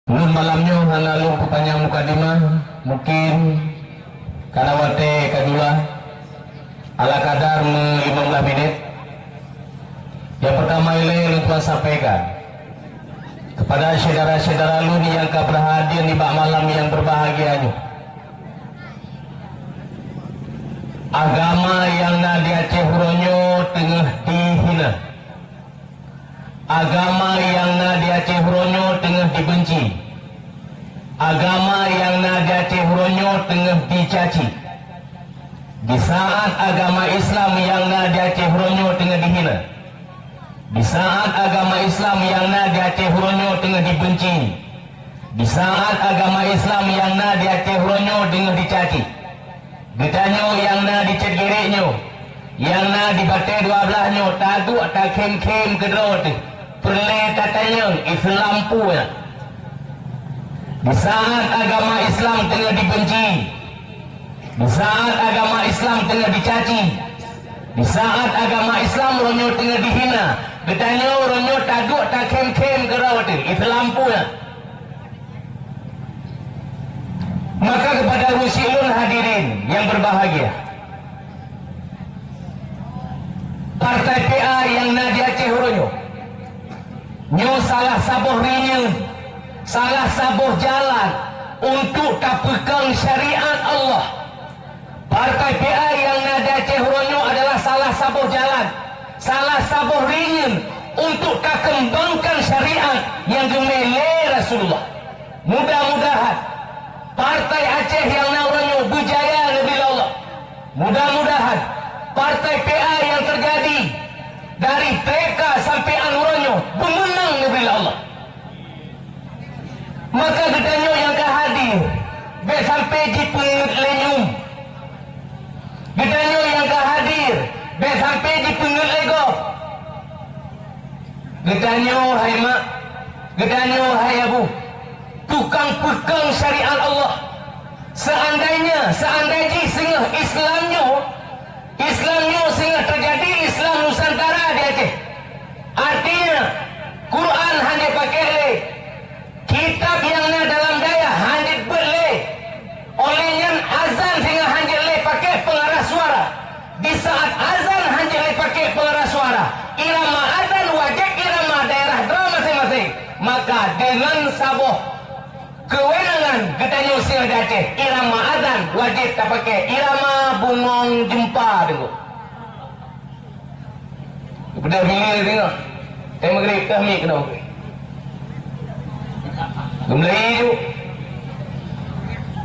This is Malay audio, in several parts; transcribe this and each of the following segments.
Ulun malamnya hanalung pertanyaan mukadimah mungkin karena wate kadula ala kadar 15 menit. Yang pertama ini Tuan sampaikan kepada saudara-saudara lun yang berhadir di malam yang berbahagia ini. Agama yang di Aceh Huronyo tengah dihina. Agama yang di Aceh Huronyo tengah dibenci. Agama yang di Aceh Huronyo tengah dicaci. Di saat agama Islam yang di Aceh Huronyo tengah dihina. Di saat agama Islam yang di Aceh Huronyo tengah dibenci. Di saat agama Islam yang di Aceh Huronyo tengah dicaci. Getanyo yang di Cedgereknyo, yang di Batai 12-nyo, taduk tak kem-kem kedrot. Perle katanya Islam pula. Di saat agama Islam tengah dibenci, di saat agama Islam tengah dicaci, di saat agama Islam ronyo tengah dihina, katanya ronyo taduk tak kem-kem kedrot. Islam pula. Maka kepada rusilun hadirin yang berbahagia, Partai PA yang di Aceh Huronyo nyo salah sabuh rinya, salah sabuh jalan untuk tapekan syariat Allah. Partai PA yang di Aceh Huronyo adalah salah sabuh jalan, salah sabuh rinya untuk tak kembangkan syariat yang gemele Rasulullah. Mudah-mudahan Partai Aceh yang Huronyo berjaya lebih Allah. Mudah-mudahan Partai PA yang terjadi dari TK sampai Huronyo bermenang lebih Allah. Maka gedanyo yang kehadir be sampai di pengut lenyum. Gedanyo yang kehadir be sampai di pengut ego. Gedanyo hai mak, gedanyo hai abu, tukang pegang syariat Allah. Seandainya sehingga Islamnya sehingga terjadi Islam Nusantara di Aceh. Artinya Quran hanya pakai kitab yang dalam daya hanya boleh olehnya azan sehingga hanya boleh pakai pengarah suara. Di saat azan hanya boleh pakai pengarah suara, irama azan wajib irama daerah drum masing-masing. Maka dengan sabuh kewenangan katanya usia di Aceh, irama azan wajib tak pakai irama bungong jempa tengok. Udah bila tengok. Saya maghrib kami kena pakai. Gemlai tu.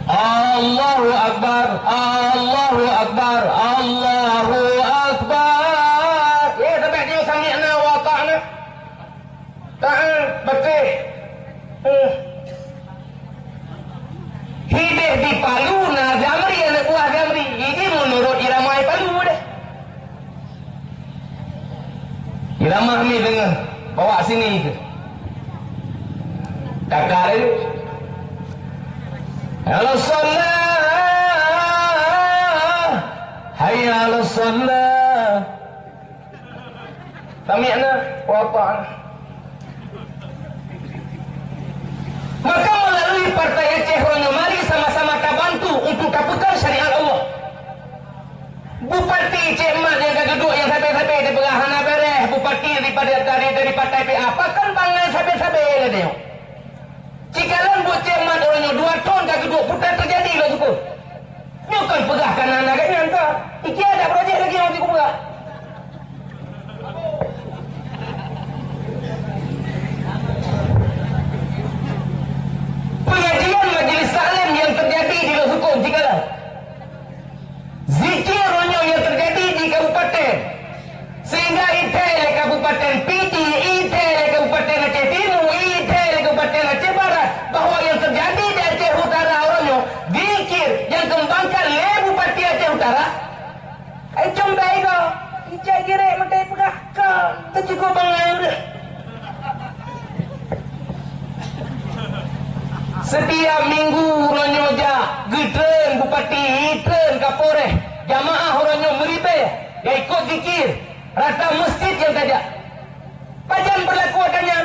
Allahu Akbar, Allahu Akbar, Allahu Akbar. Sampai dia sami'na wa ta'na. Tak pakai. Hidup di Palu na Jamri anak buah Jamri. Ini menurut irama Palu dah. Irama kami dengar bawa sini ke. Kakak itu. Ala salat. Hayya ala salat. Sami'na wa ta'na. Maka melalui Partai Aceh Huronyo, mari sama-sama kita bantu untuk tapekan syariat Allah. Bupati Cik Mat yang kedua yang sampai-sampai di Perahana Bereh, Bupati dari Partai PA, pakan bangan sampai-sampai lah dia. Cikalan buat Cik Mat Huronyo 2 tahun yang kedua, putar terjadi lah suku. Bukan pegah kanan agaknya entah. Iki ada projek lagi yang mesti pegah. Pengajian majlis taklim yang terjadi di Losukun Cikalau, zikir ronyo yang terjadi di Kabupaten, sehingga ITL Kabupaten Piti, ITL Kabupaten Aceh Timur, ITL Kabupaten Aceh Barat, bahawa yang terjadi di Aceh Utara ronyo, zikir yang kembangkan le Bupati Aceh Utara. Combai kau, ijai kira matai pegah kau, tercukup bangai udah. Setiap minggu Huronyo gedren Bupati, hitren Kapolres, jamaah Huronyo meribeh, dia ikut zikir, rata masjid yang tajak. Pajan berlaku adanya,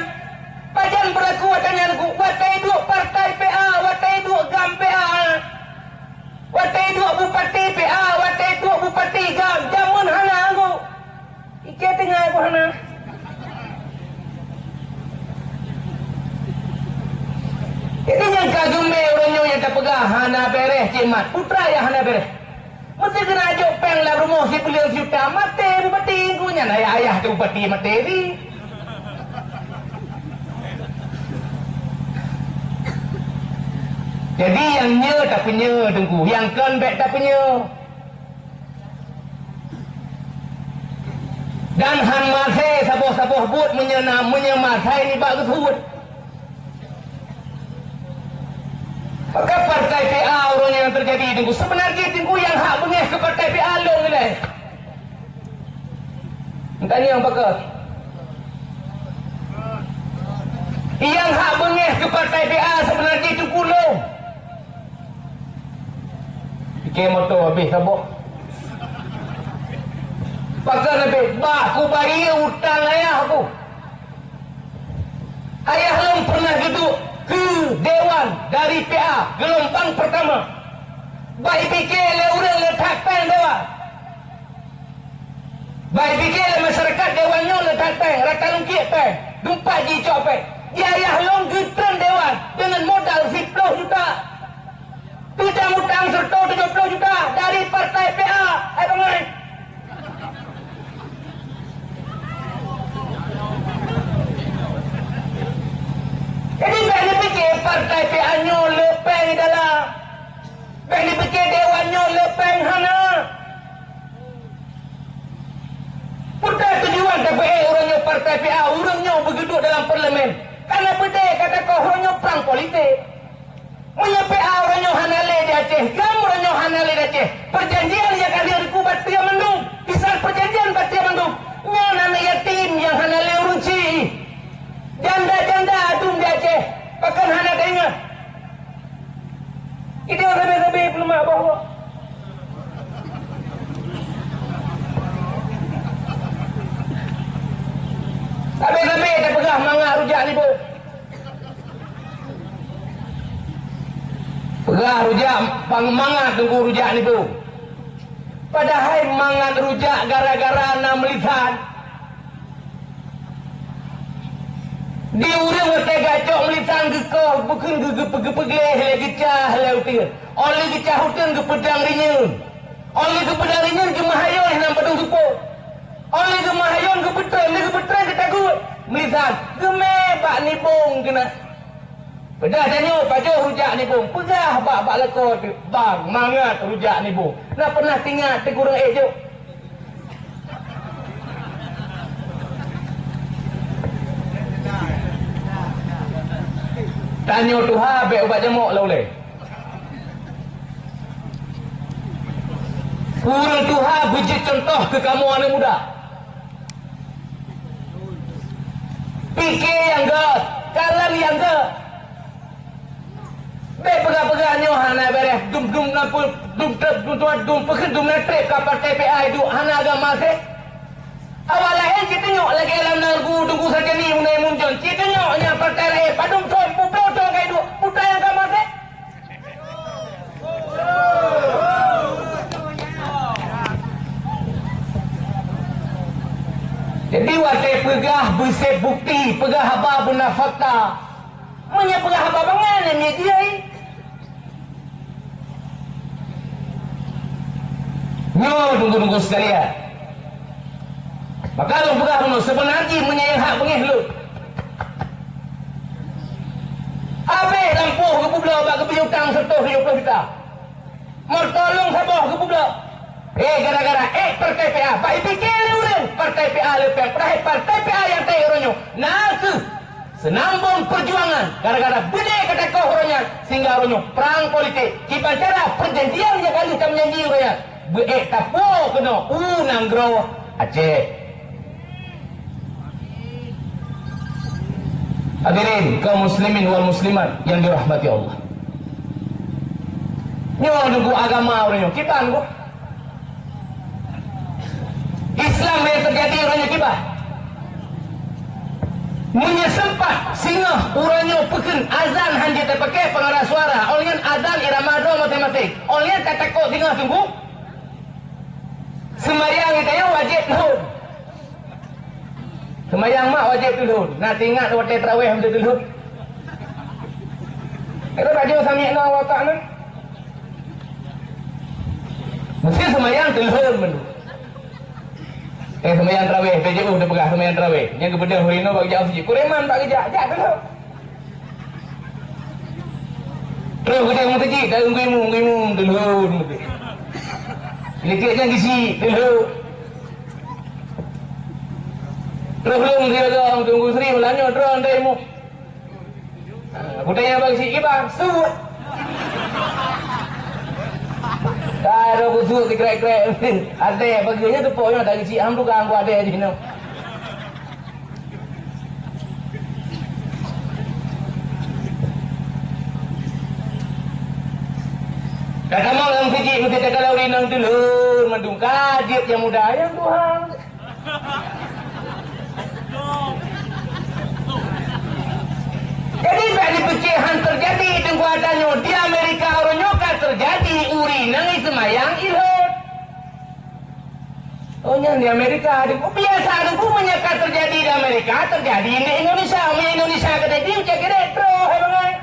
pajan berlaku adanya, buat itu gemeh orangnya yang tak pegah hana beres Cik Mat. Putra yang hana beres. Mesti kena ajak peng lah rumah si beliau si utama. Mati bupati kunya. Ayah tu bupati mati ni. Jadi yang nya tak punya tunggu. Yang konbek tak punya. Dan han masih saboh-saboh buat menyemasai ni bagus buat. Maka partai PA orang yang terjadi tunggu. Sebenarnya tunggu yang hak bengih ke partai PA long ni. Entah ni yang pakai. Yang hak bengih ke partai PA sebenarnya tunggu long. Fikir motor habis sabuk. Pakai habis. Aku bagi hutang ayah aku. Ayah long pernah duduk ke Dewan dari PA gelombang pertama. Baik fikir le orang letak pen Dewan. Baik fikir le masyarakat Dewannya letak pen. Rata lungkit pen. Dumpat jicok pen. Ayah long getren Dewan dengan modal 10 juta. Hutang serta 70 juta dari partai PA. Hai bangai. Jadi bagi fikir partai PA-nya lepeng di dalam. Bagi fikir Dewannya lepeng hana. Putar tujuan tak baik orangnya partai PA. Orangnya bergeduk dalam parlimen. Karena beda kata kau orangnya perang politik. Punya PA orangnya hanale di Aceh. Kamu orangnya hanale di Aceh. Perjanjian yang kali ada kubat Tia Mendung. Kisah perjanjian Pak Tia Mendung. Nyan anak yatim yang hanale urunci. Janda-janda adung di Aceh. Bahkan hana tak ingat. Itu orang lebih-lebih belum apa-apa. Habis-habis tak pegah mangak rujak ni pun. Pegah rujak, mangat tunggu rujak ni pun. Padahal mangat rujak gara-gara 6 lisan. Di urang otak gacok melisan gekor bukan gegegeleh le gecah le utir. Oleh gecah hutan ke pedang rinyun. Oleh ke pedang rinyun ke mahayon nam pedang supo. Oleh ke mahayon ke betren ke tagut. Melisan geme bak ni bong kena. Pedah tanya pajo rujak ni bong. Pegah bak lekor bang mangat rujak ni bong. Nak pernah tinggal tegurang ejo. Tanya Tuhan baik ubat jamuk lah boleh. Kurang Tuhan beri contoh ke kamu anak muda. Fikir yang ke, kalam yang ke. Baik pegang-pegangnya hana beres. Dum napun, dum pekan dum netrip kapal TPI duk hana agama seh. Awal lahir kita tengok lagi dalam nargu tunggu saja ni unai muncul. Kita tengoknya partai lahir padum son pupau ton kai duk putra yang agama seh. Jadi watai pegah bersih bukti pegah haba benar fakta. Menya pegah haba bangan ni dia ni. Tunggu sekalian. Maka lu pegah penuh sebenarnya menyayang hak pengih lu. Habis lampuh ke pula bak ke piutang 120 juta. Mertolong sabah ke pula. Gara-gara partai PA. Baik fikir lu orang. Partai PA lepek. Padahal partai PA yang tahu orangnya. Nak senambung perjuangan. Gara-gara beda kata kau orangnya. Sehingga orangnya perang politik. Kipan cara perjanjian yang kali kita menjanji orangnya. Tapu kena. Nanggro Aceh. Hadirin kaum muslimin wal muslimat yang dirahmati Allah. Ni orang nunggu agama orangnya. Kita nunggu Islam yang terjadi orangnya kita. Menyesempat singa orangnya pekan azan hanya terpakai pengarah suara. Oleh azan irama dua masing-masing. Oleh tak takut singa tunggu. Sembahyang kita wajib tuhun. Sembahyang mak wajib tuhun. Nak ingat waktu tarawih hamzah tuhun. Kita baca sami'na wa ta'na. Mesti semayang telur mendu. Semayang tarawih, PJU dah pegah semayang tarawih. Yang kebedah Hurino bagi jauh sejik. Kureman tak kejap, jap telur. Terus kita orang sejik, dah unggimu, telur. Lekit yang kisi, telur. Terus belum dia dah, tunggu Sri melanya, terus dah ilmu. Aku tanya bagi si Ibang, suut. Dah ada aku suut di krek-krek. Ada bagiannya tu pokoknya tak kecil. Ham tu kan aku ada di sini. Kata mau yang kecil mesti tak kalau rinang telur. Mandung kajib yang muda yang Tuhan. Jadi tadi pecahan terjadi tengkuatannya di Amerika orang nyokat terjadi uri nangis semayang ilhut. Oh yang di Amerika biasa ada pun menyekat terjadi di Amerika terjadi di Indonesia. Indonesia kata dia cek retro hebat.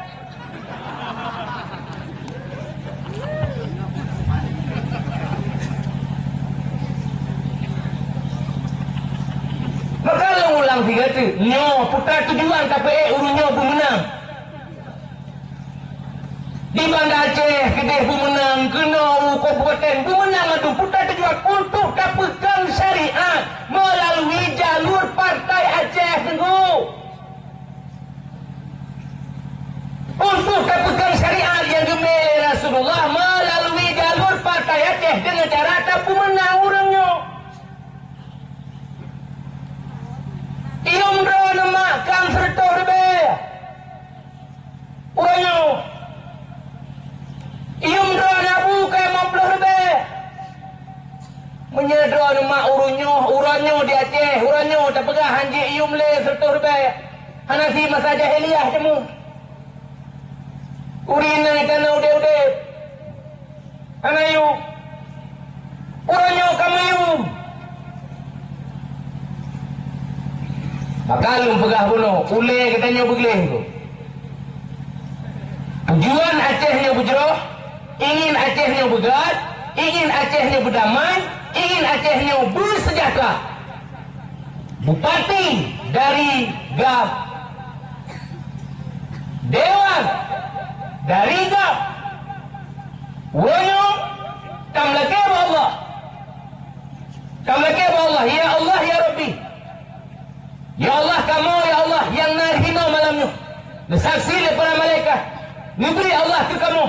Maka ulang tiga tu nyo putar tujuan KPE urunyo pun menang di Banda Aceh Kedah pun menang kena kabupaten pun menang itu putar tujuan untuk dapatkan syariat melalui jalur partai Aceh tengku untuk dapatkan syariat yang dimiliki Rasulullah melalui jalur partai Aceh dengan cara tak menang orangnya. Ium drone mak kang serta rebe. Uranyo. Ium drone abu kay mamploh rebe. Menyedron mak uranyo di Aceh, uranyo tak pegah hanji ium le serta rebe. Hanasi masa jahiliyah jemu. Urina kana ude-ude. Anayu. Uranyo kamayum. Maka lu pegah bunuh, ule katanya begelih tu. Tujuan Acehnya berjerah, ingin Acehnya bergad, ingin Acehnya berdamai, ingin Acehnya bersejahtera. Bupati dari GAP, Dewan dari GAP, Wonyo, kamlake Allah, kamlake Allah, ya Allah ya Rabbi. Ya Allah kamu, ya Allah yang narhino malamnya. Bersaksi kepada malaikat. Memberi Allah ke kamu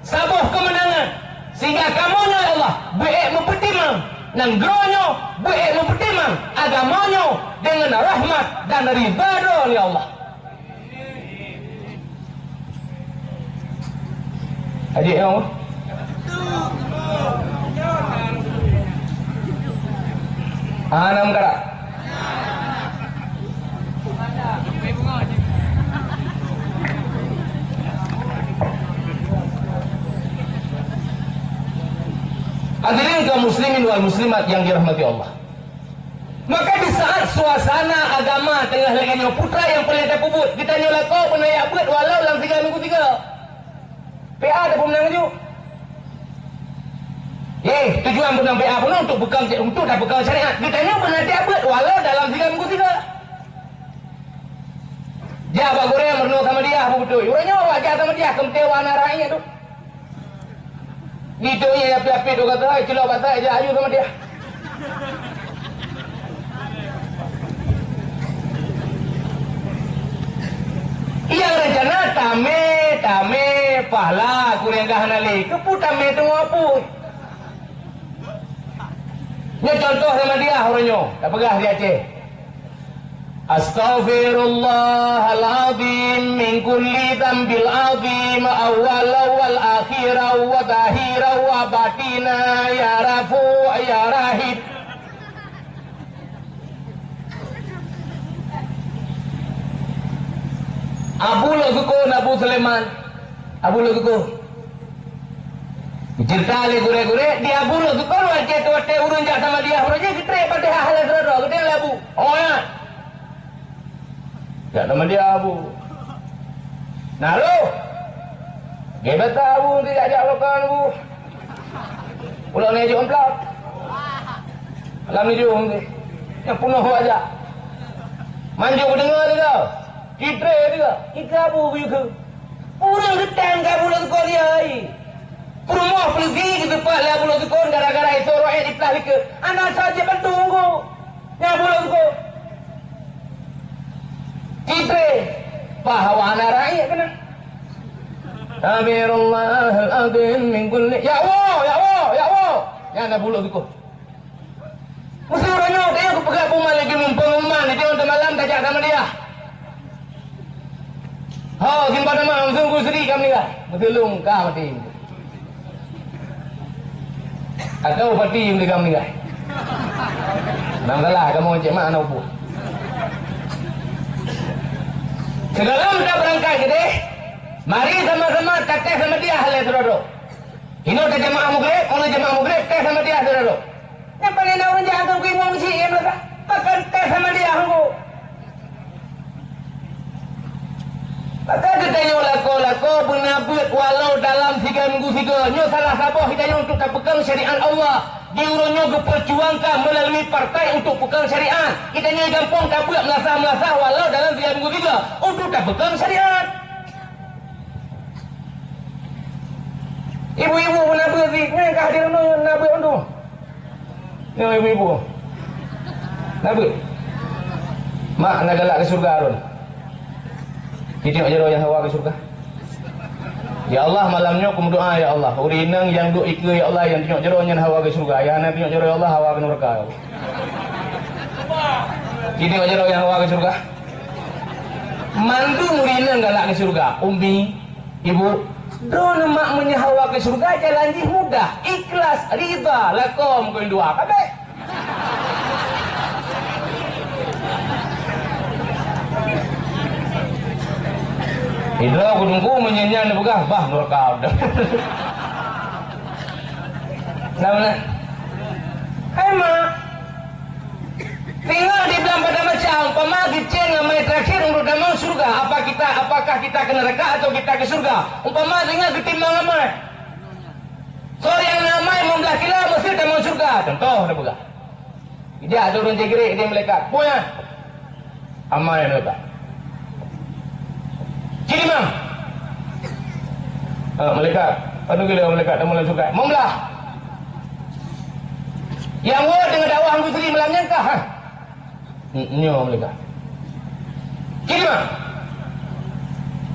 sabuh kemenangan. Sehingga kamu ya Allah baik mempertimang. Nang geronyo baik mempertimang agamanya dengan rahmat dan ridha ya Allah. Adik yang Anam kara. Hadirin kaum muslimin wal muslimat yang dirahmati Allah. Maka di saat suasana agama tengah lagi putra yang paling ada puput, kita nyolah kau penayak buat walau dalam 3 minggu 3. PA ada pemenang juga. Tujuan pemenang PA pun untuk bekal untuk dah bekal syariat. Kita nyolah penayak buat walau dalam 3 minggu 3. Dia abang goreng merenung sama dia apa betul. Orangnya wajah sama dia kemetewan arahnya tu. Videonya yang api-api tu kata, celah batai je ayu sama dia. Yang rencana tame pahala kurang gahanali. Kepu tame tu apa? Ini contoh sama dia orangnya. Tak pegah dia Aceh. Astaghfirullahaladzim min kulli dhambil azim awwalan wal akhiran wa zahiran wa batina ya rafu ya rahib. Abu Lugukun Abu Sulaiman Abu Lugukun cerita le gure-gure di Abu Lugukun wajah tu urun jak sama dia orangnya kita pada hal serdo gede labu. Oh ya. Tak nama dia Abu. Naruh. Dia tahu dia ajak lokan bu. Pulau ni ajak emplak. Alam ni jom ni. Yang penuh aja. Manjuk dengar dia kau. Kitre dia. Ikabu ke. Orang gedang ke pulau tu kau dia. Rumah pelagi ke tempat lah pulau tu kau. Gara-gara itu roh di pelah ke. Anak saja bantung kau. Yang pulau tu kau. Kitre. Bahawa anak rakyat kena. Tabirullah al-adin min kulli. Ya Allah, ya Allah, ya Allah. Yang nak pulau tu kau. Mesti orangnya dia aku pegang pemain lagi pengumuman dia untuk malam tajak sama dia. Ha, simpan nama sungguh sedih kami lah. Betulung kau mati. Atau pati untuk kami lah. Nanggalah kamu cek mak anak pun. Segala mudah berangkat kita. Mari sama-sama tes sama dia hal yang saudara. Ini udah jemaah maghrib, orang jemaah maghrib tes sama dia saudara. Yang paling nak orang jahat aku ingin mengisi yang mereka makan tes sama dia aku. Maka kita yang lako benabut walau dalam 3 minggu 3 nyo salah sabah kita yang untuk pegang syariat Allah. Diurunnya diperjuangkan melalui partai untuk pegang syariat. Kita yang gampang tak buat melasah walau dalam 3 minggu 3 untuk tak pegang syariat. Ibu-ibu benabut ni kehadiran benabut untuk. Ni ibu-ibu. Nabi. Mak nak galak ke surga Arun. Kita tengok jero yang hawa ke surga. Ya Allah malamnya aku berdoa ya Allah. Urinang yang duk ika ya Allah yang tengok jero yang hawa ke surga. Ya nak tengok jero ya Allah hawa ke neraka. Kita tengok jero yang hawa ke surga. Mandu urinang galak ke surga. Umi, ibu, drone mak menyahawa ke surga jalan je mudah, ikhlas, rida, lakom kau dua kabeh. Hidra aku tunggu menyanyian begah, bah neraka dah. Nama hai mak. Tinggal di dalam pada macam umpama giceng ramai terakhir untuk dalam surga. Apakah kita ke neraka atau kita ke surga? Umpama tinggal ketimbang ramai. So yang ramai membelah kila mesti dalam surga. Contoh dah buka. Dia ada orang jegrik dia melekat. Punya. Amai melekat. Ciri mang. Melekat. Padu gila melekat dalam mulai surga. Membelah. Yang word dengan dakwah Anggu Sri melamnya kah? Nyo mereka. Kira mah.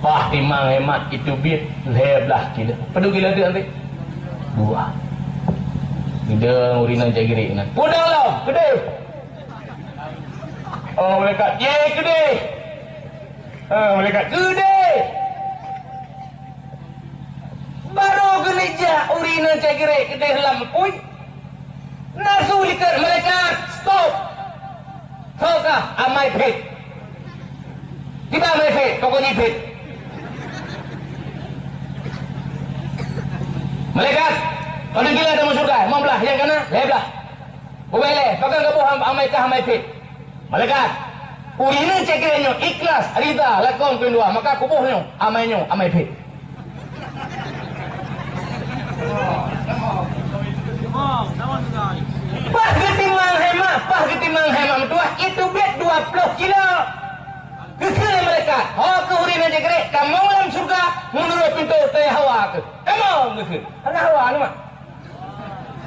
Wah timang hemat itu bit leblah kita. Pedu gila dia nanti. 2. Kita urinan jagiri nak. Pudang lah, gede. Oh mereka, ye gede. Mereka gede. Baru gereja urinan jagiri gede lampui. Nasu liker mereka stop. Sokah amai pit. Kita amai pit, pokoknya pit. Malaikat, kalau gila dalam surga, mau belah yang kanan, lebelah. Boleh, pakai kabu amai kah amai pit. Malaikat, urina cekirannya ikhlas, rida, lakon kedua, maka kubuhnya amai pit. Pah ketimang hemat metuah itu bet 20 kilo. Kesel mereka. Oh ke urina cekiran, kamu dalam surga menurut pintu teh hawa ke. Kamu kesel. Anak hawa ni mak.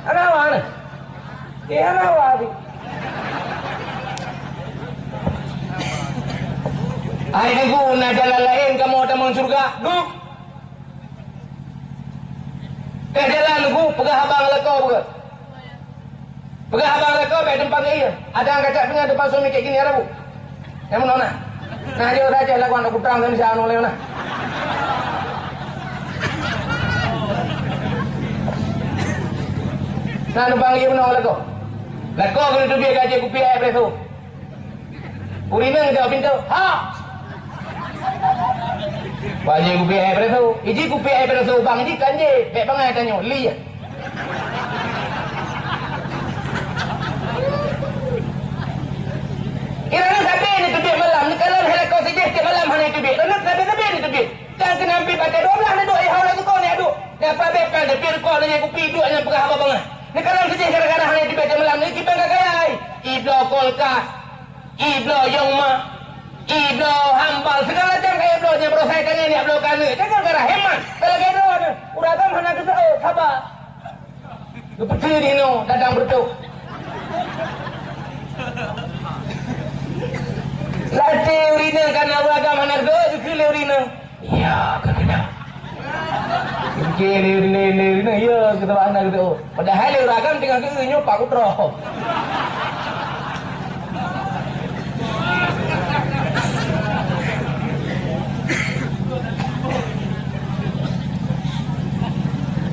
Anak hawa ni. Anak hawa ni. Ay guna jalan lain kamu dalam surga. Duk. Jalan aku pegah abang lekau bukan. Pegah abang lekau baik tempat dia. Ada yang kacak dengan depan suami kayak gini ada bu. Yang mana nak? Nah dia saja lakukan aku terang dan siapa oleh mana? Nah depan lagi mana lekau? Lekau kena tu biar gaji kupi air beresu. Urina ngejauh pintu. Ha. Wajib kupi air beresu. Iji kupi air beresu bang iji kanji. Baik bangai tanya li. Kerana sampai ni tubik malam ni kalau hendak kau saja setiap malam hanya tubik. Renat sampai ni tubik. Dan kena ambil pakai 12 ni duk ihau lagu kau ni aduk. Dan apa bepan dia pergi kau ni aku pergi duk yang perah apa bangan. Ni kalau saja kadang-kadang ni di baca malam ni kita enggak kaya. Iblo kolkas, iblo yongma, iblo hambal segala macam iblo nya berosai kan ni iblo kan ni. Jangan gara hemat. Kalau gitu udah kan mana kita sabar. Kepercayaan ni no dadang bertuk. Lati urina karena agama mana go dikile urina. Ya, kena. Dikile urina ya kita mana gitu. Padahal uragam tinggal ke nyopak utro.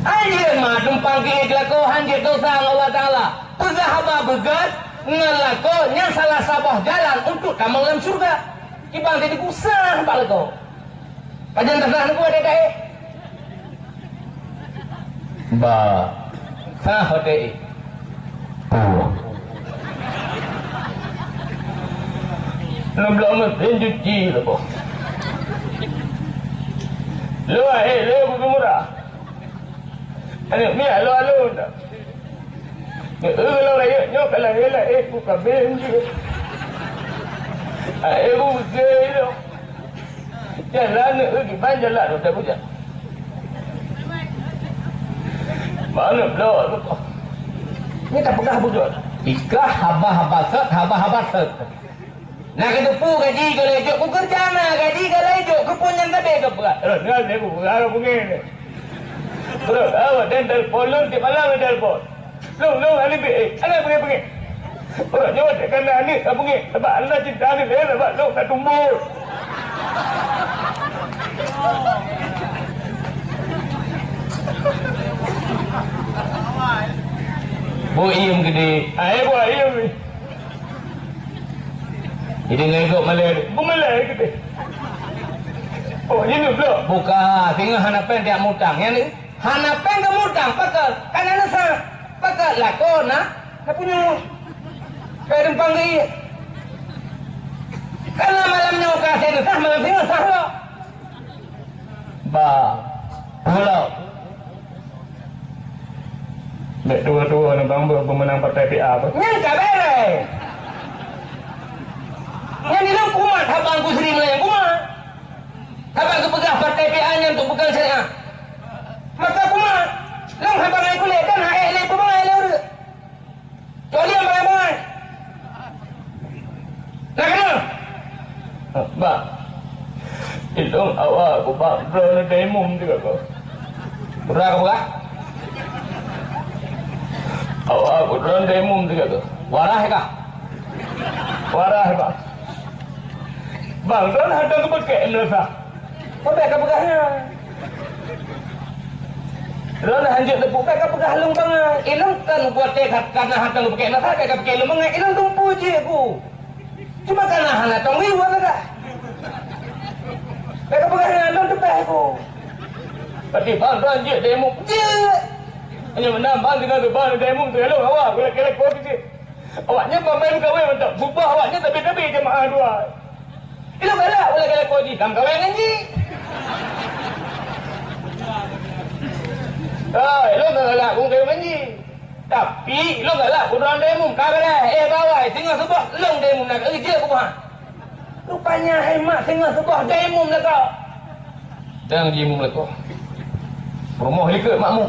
Anjir mah tumpang ke kelako hanjir dosa Allah Ta'ala. Pegahaba begat ngelako yang salah sabah jalan untuk tamang dalam surga. Ibang jadi kusah bal kau. Kajian terserah aku ada dah. Ba. Sah ada. Belum mencuci lepo. Luar lu murah. Ani mi alo dah. Kalau raya nyo kalau rela buka benji. Buka. Jalan ni banjalan dah buka. Mana belum? Ni tak pegah budak. Ikah haba set. Nak kena pu gaji kalau ejok ku kerja nak gaji kalau ejok ku pun yang tadi ke pegah. Terus ni aku pegah begini. Terus awak dan telefon di malam telefon. Long ali be. Ana pergi. Orang nyawa tak kena ni tak pergi. Sebab Allah cinta ni dia sebab long tak tumbuh. Bu iem gede. Bu iem ni. Ini ngikut Malay. Bu Malay gede. Oh ini pula. Buka. Tengah hanapan dia mutang. Yang ni. Hanapan ke mutang. Pakal. Kanan sah. Pakal lah kau nak. Tak punya. Kaya rempang dia. Karena malamnya kasih itu sah. Malam singa sah lah. Ba. Pulau. Mek dua-dua ni bang pemenang partai PA apa? Yang tak beres. Yang ni lang kumat habang ku sering yang kumat. Habang ku pegah partai PA nya untuk bukan syariah. Maka kumat. Lang habang ai kulit kan hai le pemang ai le ur. Joli yang bangai. Nak kena? Ba. Itu awak ku bang drone demo juga kau. Berapa bukan? Awak aku drone demo juga tu. Warah kah? Warah bah. Bang drone ada ke pakai Indonesia. Pakai ke pegahnya. Drone hanjut tepuk pakai ke pegah lung bang. Ilung kan buat tekat karena hata lu pakai Indonesia pakai ilung bang. Ilung tumpu je aku. Cuma karena hana tong wiwa tak. Pakai ke pegahnya ilung tepuk aku. Tapi bang drone je demo. Je. Hanya menambah dengan kebahan demo tu hello awak kelak kau tu. Awaknya pemain kawin mantap. Subah awaknya tapi jemaah dua. Itu galak boleh kelak kau ji. Kam kawin nanti. Lo galak kau kawin nanti. Tapi lo galak kurang demo kagak bawai tinggal subah long demo nak kerja aku bah. Rupanya hemat tinggal subah demo nak kau. Jangan demo nak kau. Rumah likut makmu.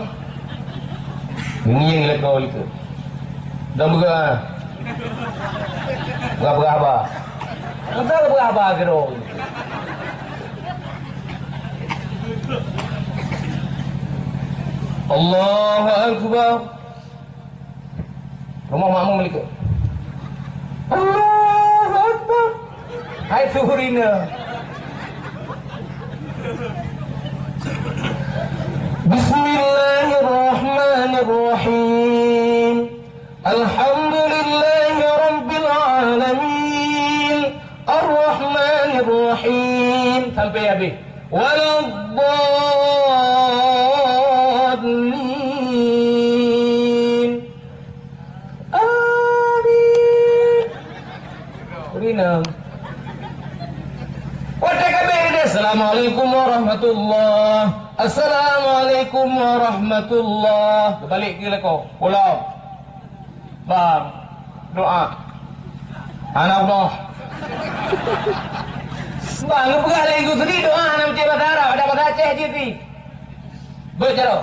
Ngiing lah kau itu. Dan berapa? Berapa? Entah berapa kira. Allahu Akbar. Rumah makmum milik. Allahu Akbar. Hai suhurina. Bismillahirrahmanirrahim. Alhamdulillahi Rabbil Alamin. Ar-Rahmanirrahim. Sampai habis. Waladdallin. Amin. Rina. Assalamualaikum warahmatullahi warahmatullah. Assalamualaikum warahmatullah. Balik ke kau. Pulau. Bang. Doa. Anak doa. Bang, lu pegang lagi gue sedih doa anak macam bahasa Arab. Ada bahasa Aceh je ni. Bercara.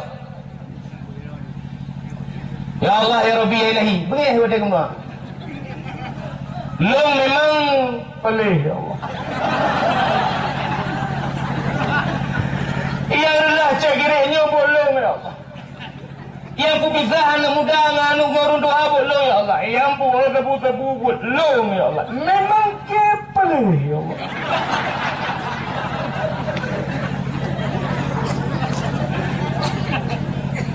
Ya Allah, Ya Rabbi, Ya Ilahi. Bengih pada kamu doa. Lu memang pelih, Ya Allah. Ya Allah, cak kiranya bolong, Ya Allah. Yang ku pisah anak muda dengan anak ngorong doa bolong, Ya Allah. Yang ku tebu-tebu bolong, Ya Allah. Memang kepelih, Ya Allah.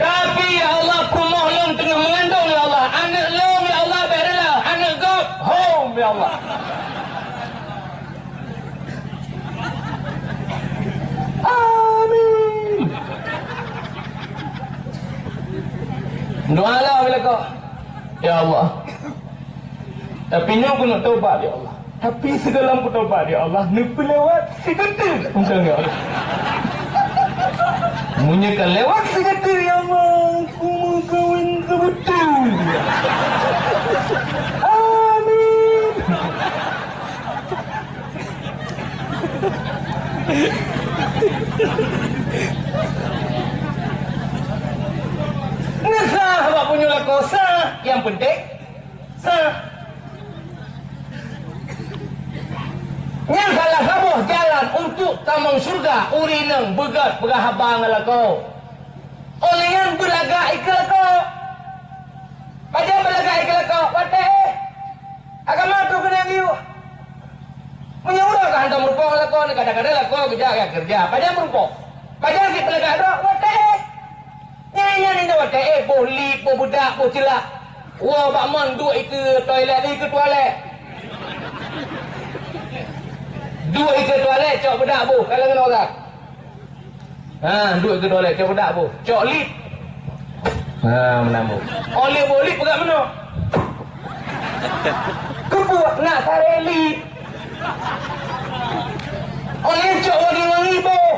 Tapi Ya Allah, perumoh long tengah mengandung, Ya Allah. Anak long, Ya Allah, berilah. Anak gop, home, Ya Allah. Amin. Doalah bila kau. Ya Allah. Tapi ni aku nak taubat, Ya Allah. Tapi segala aku taubat, Ya Allah. Nepi lewat seketul. Macam Ya Allah. Munyakan lewat seketul, Ya Allah. Aku mau kawin kebetul. Amin. Ngesah awak punya lakau sah. Yang penting sah. Yang salah sabuh jalan untuk tamang surga urineng begat berhabang lakau. Oleh yang berlagak ikut lakau. Baca berlagak ikut lakau. Wadah agama tu kena liu. Menyuruh ke hantar merupuk lakau ni kadang-kadang lakau kerja. Baca merupuk. Baca si berlagak dok. Wadah nyanyi ni wadah boh lip, boh budak, boh celak. Wah bakman duk ke toilet ni ke toilet. Duk ke toilet cok budak boh kalau kena orang. Duk ke toilet cok budak boh. Cok lip. Menambah. Oleh boh lip pegang mana? Kebuat nak tarik lip. Oleh cok wangi-wangi boh.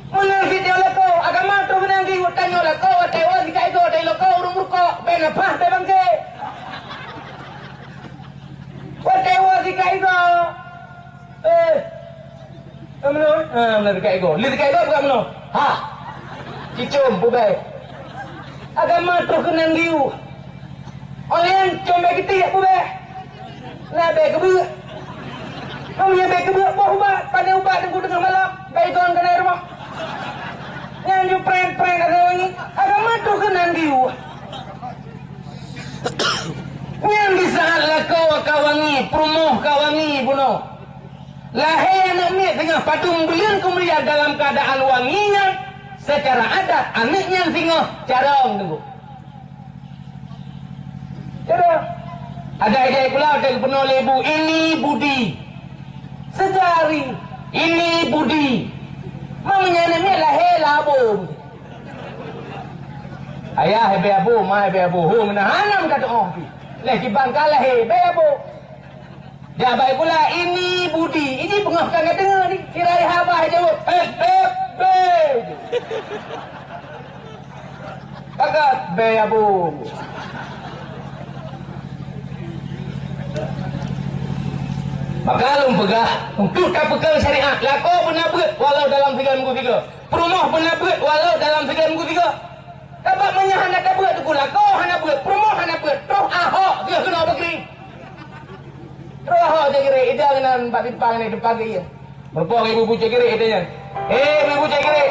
Menangkit dia lah kau. Agama tu menangkit. Tanya lah kau. Tewa jika itu. Tewa kau. Urung murkok. Ben apa? Ben bangke. Tewa jika itu. Mana? Mana dekat itu. Lihat dekat itu bukan mana? Cicum. Bubai. Agama tu kena liu. Oleh yang comel kita. Bubai. Nak baik kebuk. Kamu yang baik kebuk. Buat ubat. Pada ubat tengku tengah malam. Baikon kena rumah. Yang you prank ada wangi. Agama tu kena diu. Yang bisa lah kau kawangi, promoh kawangi buno. Lahir anak ni tengah patung belian kemudian dalam keadaan wanginya. Secara adat anaknya singoh carong tunggu. Carong. Ada ide pula ada penuh lebu ini budi. Sejari ini budi. Mamanya ni lahir labung. Ayah hebe abu, ma hebe abu. Hu mana hanam kata oh. Leh kibang kalah hebe abu. Dia baik pula ini budi. Ini pengahkan kata dengar ni. Kirai habah jawab. Be. Kagat be abu. Maka lu pegah untuk tak pegang syariat. Lakau pun nak berat walau dalam 3 minggu 3. Perumah pun nak berat walau dalam 3 minggu 3. Dapat menyahan nak berat tu lakau hana berat. Perumah hana berat. Terus ahok dia kena begeri. Terus ahok je kira. Ida kena 4 timpang ni depan dia. Berpuang ibu-ibu cek kira. Ibu cek kira.